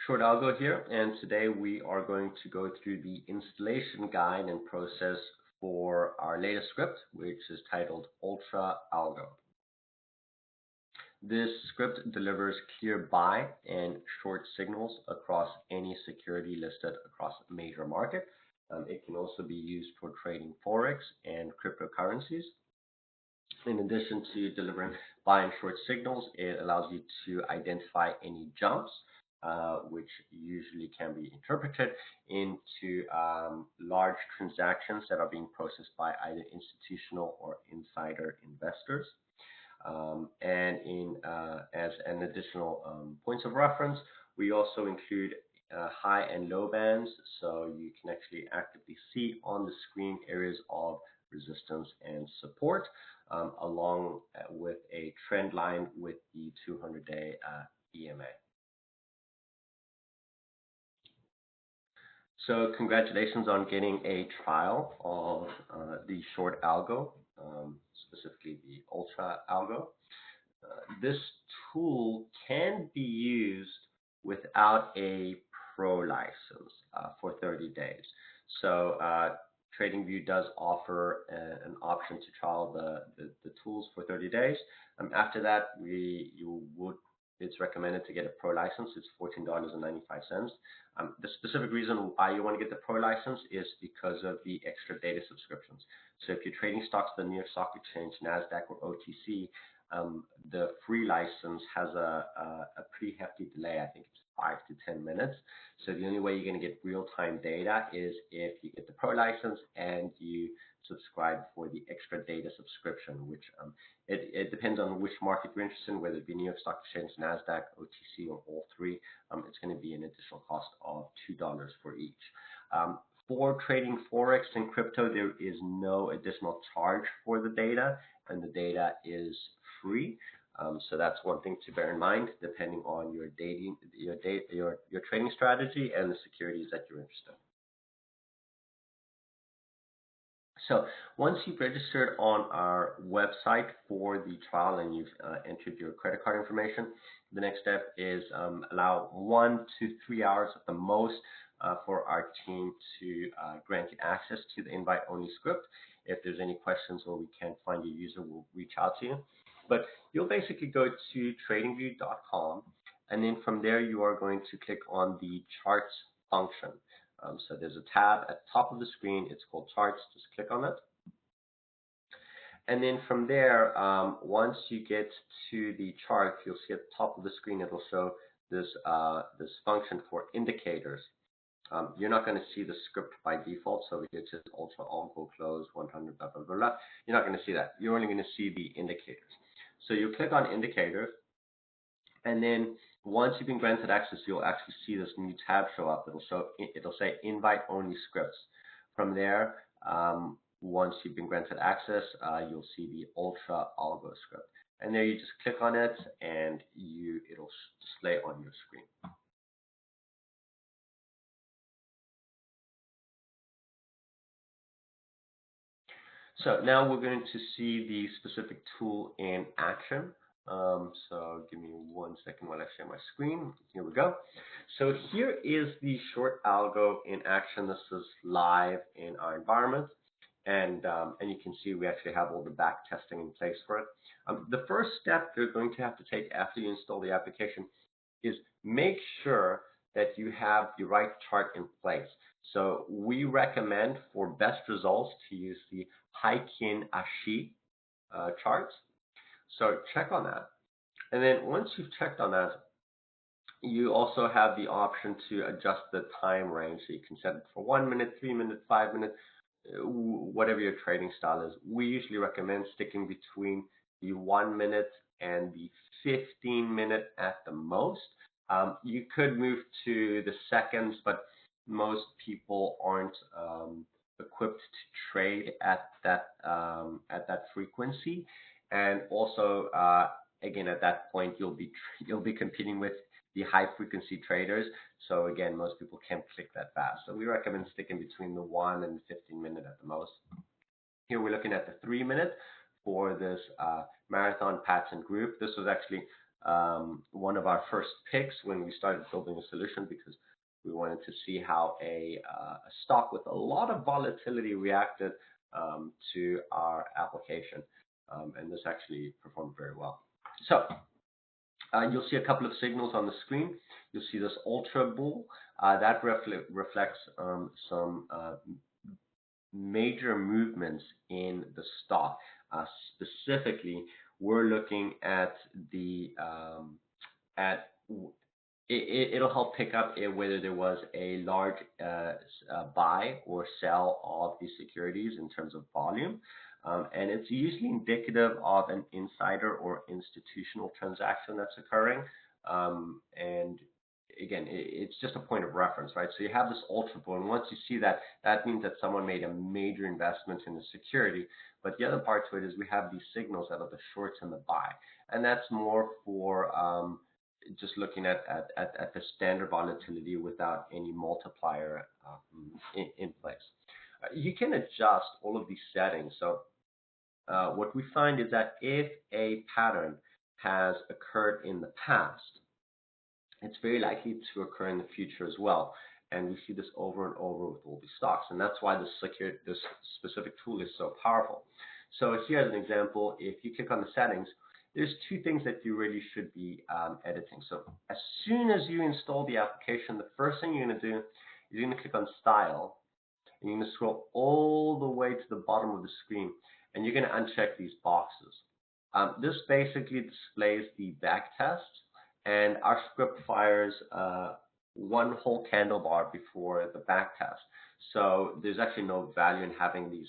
UltraAlgo here, and today we are going to go through the installation guide and process for our latest script, which is titled UltraAlgo. This script delivers clear buy and short signals across any security listed across a major market. It can also be used for trading Forex and cryptocurrencies. In addition to delivering buy and short signals, it allows you to identify any jumps, which usually can be interpreted into large transactions that are being processed by either institutional or insider investors. As an additional points of reference, we also include high and low bands, so you can actually actively see on the screen areas of resistance and support, along with a trend line with the 200-day EMA. So congratulations on getting a trial of the short algo, specifically the UltraAlgo. This tool can be used without a pro license for 30 days. So TradingView does offer an option to trial the tools for 30 days. After that, it's recommended to get a pro license. It's $14.95. The specific reason why you want to get the pro license is because of the extra data subscriptions. So if you're trading stocks on the New York Stock Exchange, NASDAQ, or OTC, the free license has a pretty hefty delay. I think it's 5 to 10 minutes. So the only way you're going to get real-time data is if you get the pro license and you subscribe for the extra data subscription, which it depends on which market you're interested in, whether it be New York Stock Exchange, NASDAQ, OTC, or all three. It's going to be an additional cost of $2 for each. For trading Forex and crypto, there is no additional charge for the data, and the data is free. So that's one thing to bear in mind, depending on your trading strategy and the securities that you're interested in. So once you've registered on our website for the trial and you've entered your credit card information, the next step is allow 1 to 3 hours at the most for our team to grant you access to the invite-only script. If there's any questions or we can't find your user, we'll reach out to you. But you'll basically go to tradingview.com, and then from there you are going to click on the charts function. So there's a tab at the top of the screen. It's called charts. Just click on it. And then from there, once you get to the chart, you'll see at the top of the screen, it'll show this function for indicators. You're not going to see the script by default, so it says UltraAlgo close 100, blah, blah, blah, blah. You're not going to see that. You're only going to see the indicators. So you click on indicators, and then once you've been granted access, you'll actually see this new tab show up. It'll say invite only scripts. From there, once you've been granted access, you'll see the UltraAlgo script. And there you just click on it, and it'll display on your screen. So now we're going to see the specific tool in action. So give me 1 second while I share my screen. Here we go. So here is the short algo in action. This is live in our environment. And you can see we actually have all the back testing in place for it. The first step you're going to have to take after you install the application is make sure that you have the right chart in place. So we recommend for best results to use the Heikin Ashi charts. So check on that. And then once you've checked on that, you also have the option to adjust the time range. So you can set it for 1 minute, 3 minutes, 5 minutes, whatever your trading style is. We usually recommend sticking between the 1 minute and the 15-minute at the most. You could move to the seconds, but most people aren't equipped to trade at that frequency. And also, again, at that point, you'll be competing with the high frequency traders. So again, most people can't click that fast. So we recommend sticking between the 1 and 15-minute at the most. Here we're looking at the 3-minute for this marathon pattern group. This was actually one of our first picks when we started building a solution because we wanted to see how a stock with a lot of volatility reacted to our application. And this actually performed very well. So you'll see a couple of signals on the screen. You'll see this ultra bull. That reflects some major movements in the stock. Specifically, we're looking at the it'll help pick up whether there was a large buy or sell of these securities in terms of volume. And it's usually indicative of an insider or institutional transaction that's occurring. And again, it's just a point of reference, right? So you have this ultra bull, and once you see that, that means that someone made a major investment in the security. But the other part to it is we have these signals out of the shorts and the buy, and that's more for just looking at the standard volatility without any multiplier in place. You can adjust all of these settings. So what we find is that if a pattern has occurred in the past, it's very likely to occur in the future as well. And we see this over and over with all these stocks. And that's why this specific tool is so powerful. So here as an example, if you click on the settings, there's two things that you really should be editing. So as soon as you install the application, the first thing you're going to do is you're going to click on Style, and you're going to scroll all the way to the bottom of the screen, and you're going to uncheck these boxes. This basically displays the back test, and our script fires one whole candle bar before the back test. So there's actually no value in having these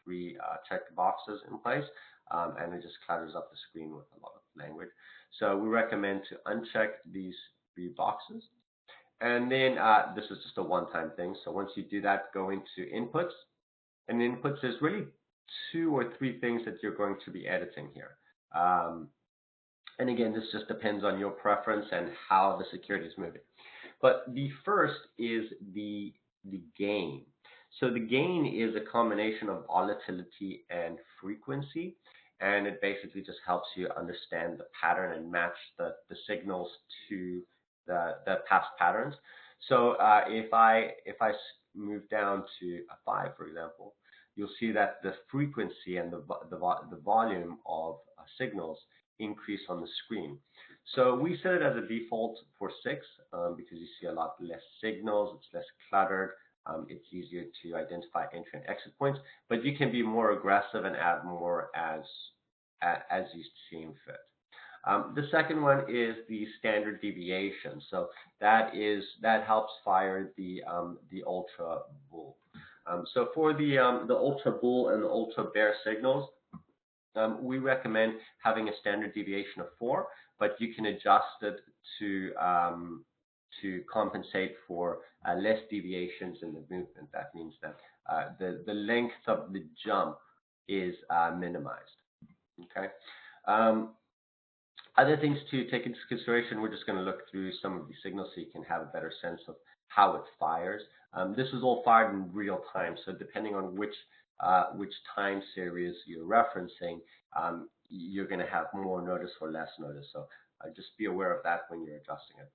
three checked boxes in place. And it just clutters up the screen with a lot of language. So we recommend to uncheck these three boxes. And then this is just a one-time thing. So once you do that, go into inputs. And in inputs, there's really 2 or 3 things that you're going to be editing here. And again, this just depends on your preference and how the security is moving. But the first is the gain. So the gain is a combination of volatility and frequency, and it basically just helps you understand the pattern and match the signals to the past patterns. So if I move down to a 5, for example, you'll see that the frequency and the volume of signals increase on the screen. So we set it as a default for 6 because you see a lot less signals, it's less cluttered. It's easier to identify entry and exit points, but you can be more aggressive and add more as you seem fit. The second one is the standard deviation. So that helps fire the ultra bull. So for the ultra bull and the ultra bear signals, we recommend having a standard deviation of 4, but you can adjust it to compensate for less deviations in the movement. That means that the length of the jump is minimized. Okay. Other things to take into consideration, we're just going to look through some of the signals so you can have a better sense of how it fires. This is all fired in real time, so depending on which time series you're referencing, you're going to have more notice or less notice. So just be aware of that when you're adjusting it.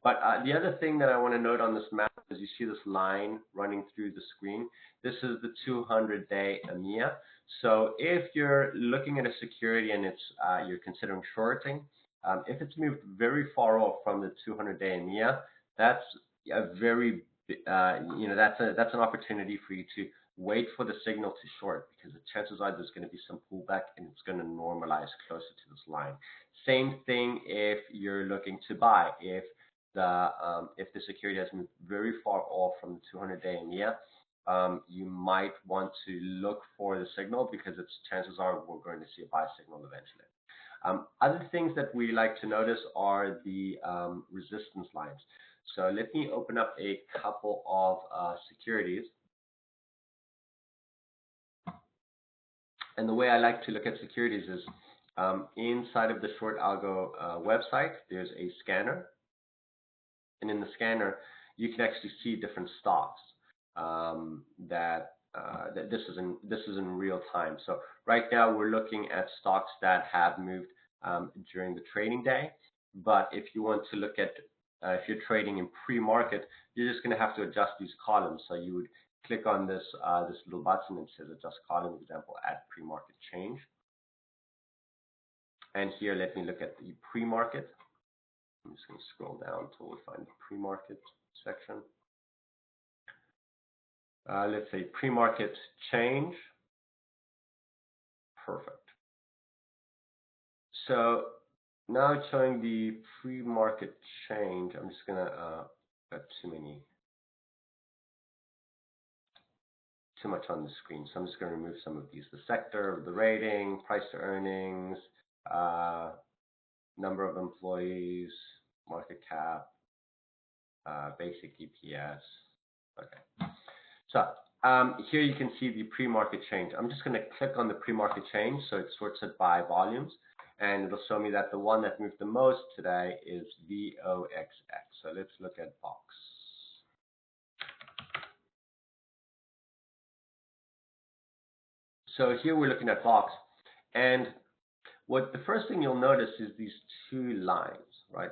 But the other thing that I want to note on this map is you see this line running through the screen. This is the 200-day EMA. So if you're looking at a security and it's you're considering shorting, if it's moved very far off from the 200-day EMA, that's a very that's an opportunity for you to wait for the signal to short, because the chances are there's going to be some pullback and it's going to normalize closer to this line. Same thing if you're looking to buy. If the security has moved very far off from the 200-day EMA, you might want to look for the signal, because its chances are we're going to see a buy signal eventually. Other things that we like to notice are the resistance lines. So let me open up a couple of securities. And the way I like to look at securities is inside of the UltraAlgo website, there's a scanner. And in the scanner, you can actually see different stocks that this is in real time. So right now we're looking at stocks that have moved during the trading day. But if you want to look at if you're trading in pre-market, you're just going to have to adjust these columns. So you would click on this this little button that says adjust column, example, add pre-market change. And here, let me look at the pre-market. I'm just going to scroll down until we find the pre-market section. Let's say pre-market change. Perfect. So now it's showing the pre-market change. I'm just going to got too much on the screen. So I'm just going to remove some of these. The sector, the rating, price to earnings, number of employees, market cap, basic EPS. Okay. So here you can see the pre-market change. I'm just going to click on the pre-market change, so it sorts it by volumes, and it'll show me that the one that moved the most today is VOXX. So let's look at VOX. So here we're looking at VOX, and what the first thing you'll notice is these two lines, right?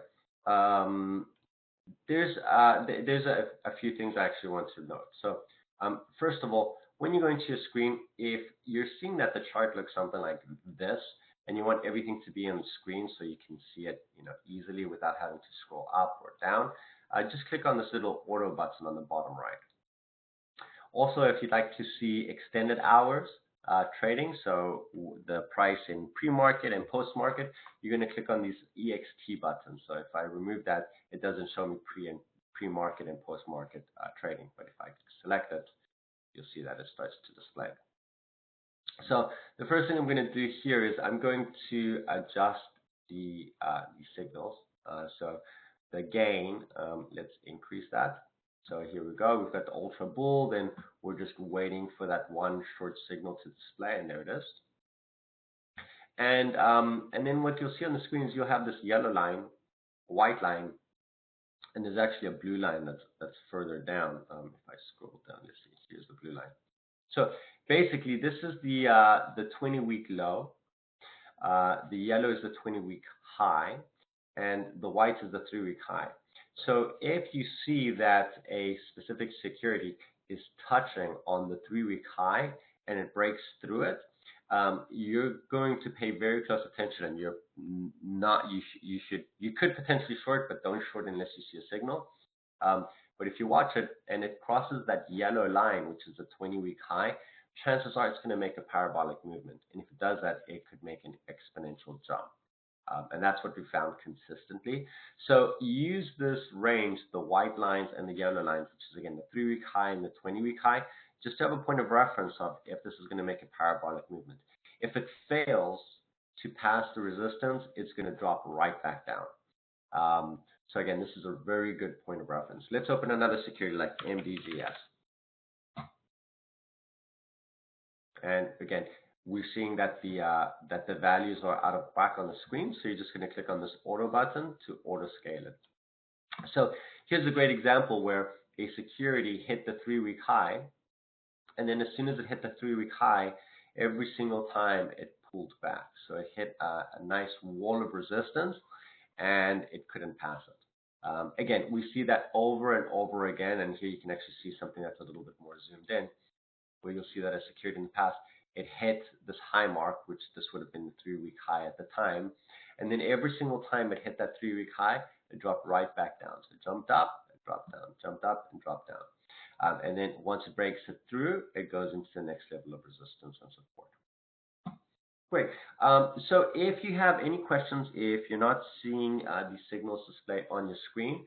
There's a few things I actually want to note. So first of all, when you go into your screen, if you're seeing that the chart looks something like this, and you want everything to be on the screen so you can see it, easily without having to scroll up or down, just click on this little auto button on the bottom right. Also, if you'd like to see extended hours trading, so the price in pre-market and post-market, you're going to click on these EXT buttons. So if I remove that, it doesn't show me pre-market and post-market trading. But if I select it, you'll see that it starts to display. So the first thing I'm going to do here is I'm going to adjust the signals. So the gain, let's increase that. So here we go. We've got the ultra bull. Then we're just waiting for that one short signal to display, and there it is. And then what you'll see on the screen is you'll have this yellow line, white line, and there's actually a blue line that's further down. If I scroll down, you see here's the blue line. So basically, this is the 20-week low. The yellow is the 20-week high, and the white is the 3-week high. So if you see that a specific security is touching on the 3-week high and it breaks through it, you're going to pay very close attention, and you're not. You could potentially short, but don't short unless you see a signal. But if you watch it and it crosses that yellow line, which is the 20-week high, chances are it's going to make a parabolic movement. And if it does that, it could make an exponential jump. And that's what we found consistently. So use this range, the white lines and the yellow lines, which is again the 3-week high and the 20-week high, just to have a point of reference of if this is going to make a parabolic movement. If it fails to pass the resistance, it's going to drop right back down. So again, this is a very good point of reference. Let's open another security like MDGS. And again, we're seeing that the values are out of whack on the screen, so you're just going to click on this auto button to auto scale it. So here's a great example where a security hit the 3-week high, and then as soon as it hit the 3-week high, every single time it pulled back. So it hit a nice wall of resistance, and it couldn't pass it. Again, we see that over and over again, and here you can actually see something that's a little bit more zoomed in, where you'll see that a security in the past, it hit this high mark, which this would have been the 3-week high at the time. And then every single time it hit that 3-week high, it dropped right back down. So it jumped up, it dropped down, jumped up, and dropped down. And then once it breaks it through, it goes into the next level of resistance and support. Great. So if you have any questions, if you're not seeing the signals display on your screen,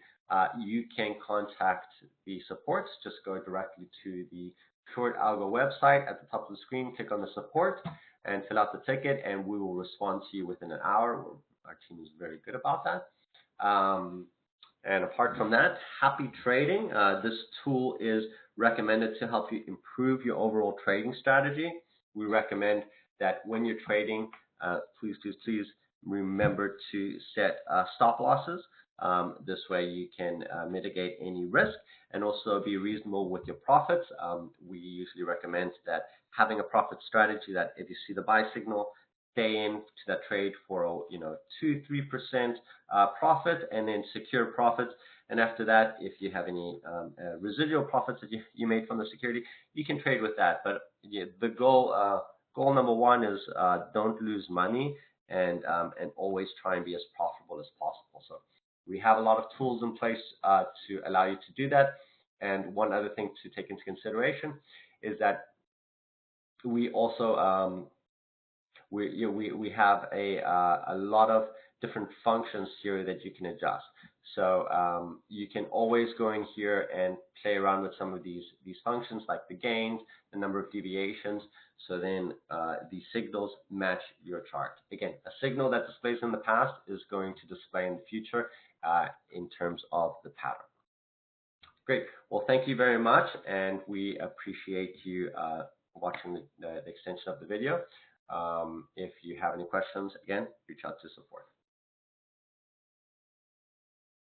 you can contact the supports. Just go directly to the UltraAlgo website at the top of the screen, click on the support and fill out the ticket, and we will respond to you within an hour. Our team is very good about that. And apart from that, happy trading. This tool is recommended to help you improve your overall trading strategy. We recommend that when you're trading, please remember to set stop losses. This way you can mitigate any risk and also be reasonable with your profits. We usually recommend that having a profit strategy that if you see the buy signal, stay in to that trade for 2-3% profit, and then secure profits. And after that, if you have any residual profits that you made from the security, you can trade with that. But the goal number one is don't lose money, and always try and be as profitable as possible. So we have a lot of tools in place to allow you to do that. And one other thing to take into consideration is that we also we have a lot of different functions here that you can adjust. So you can always go in here and play around with some of these functions, like the gains, the number of deviations. So then the signals match your chart. Again, a signal that displays in the past is going to display in the future in terms of the pattern. Great. Well, thank you very much, and we appreciate you watching the extension of the video. If you have any questions, again, reach out to support.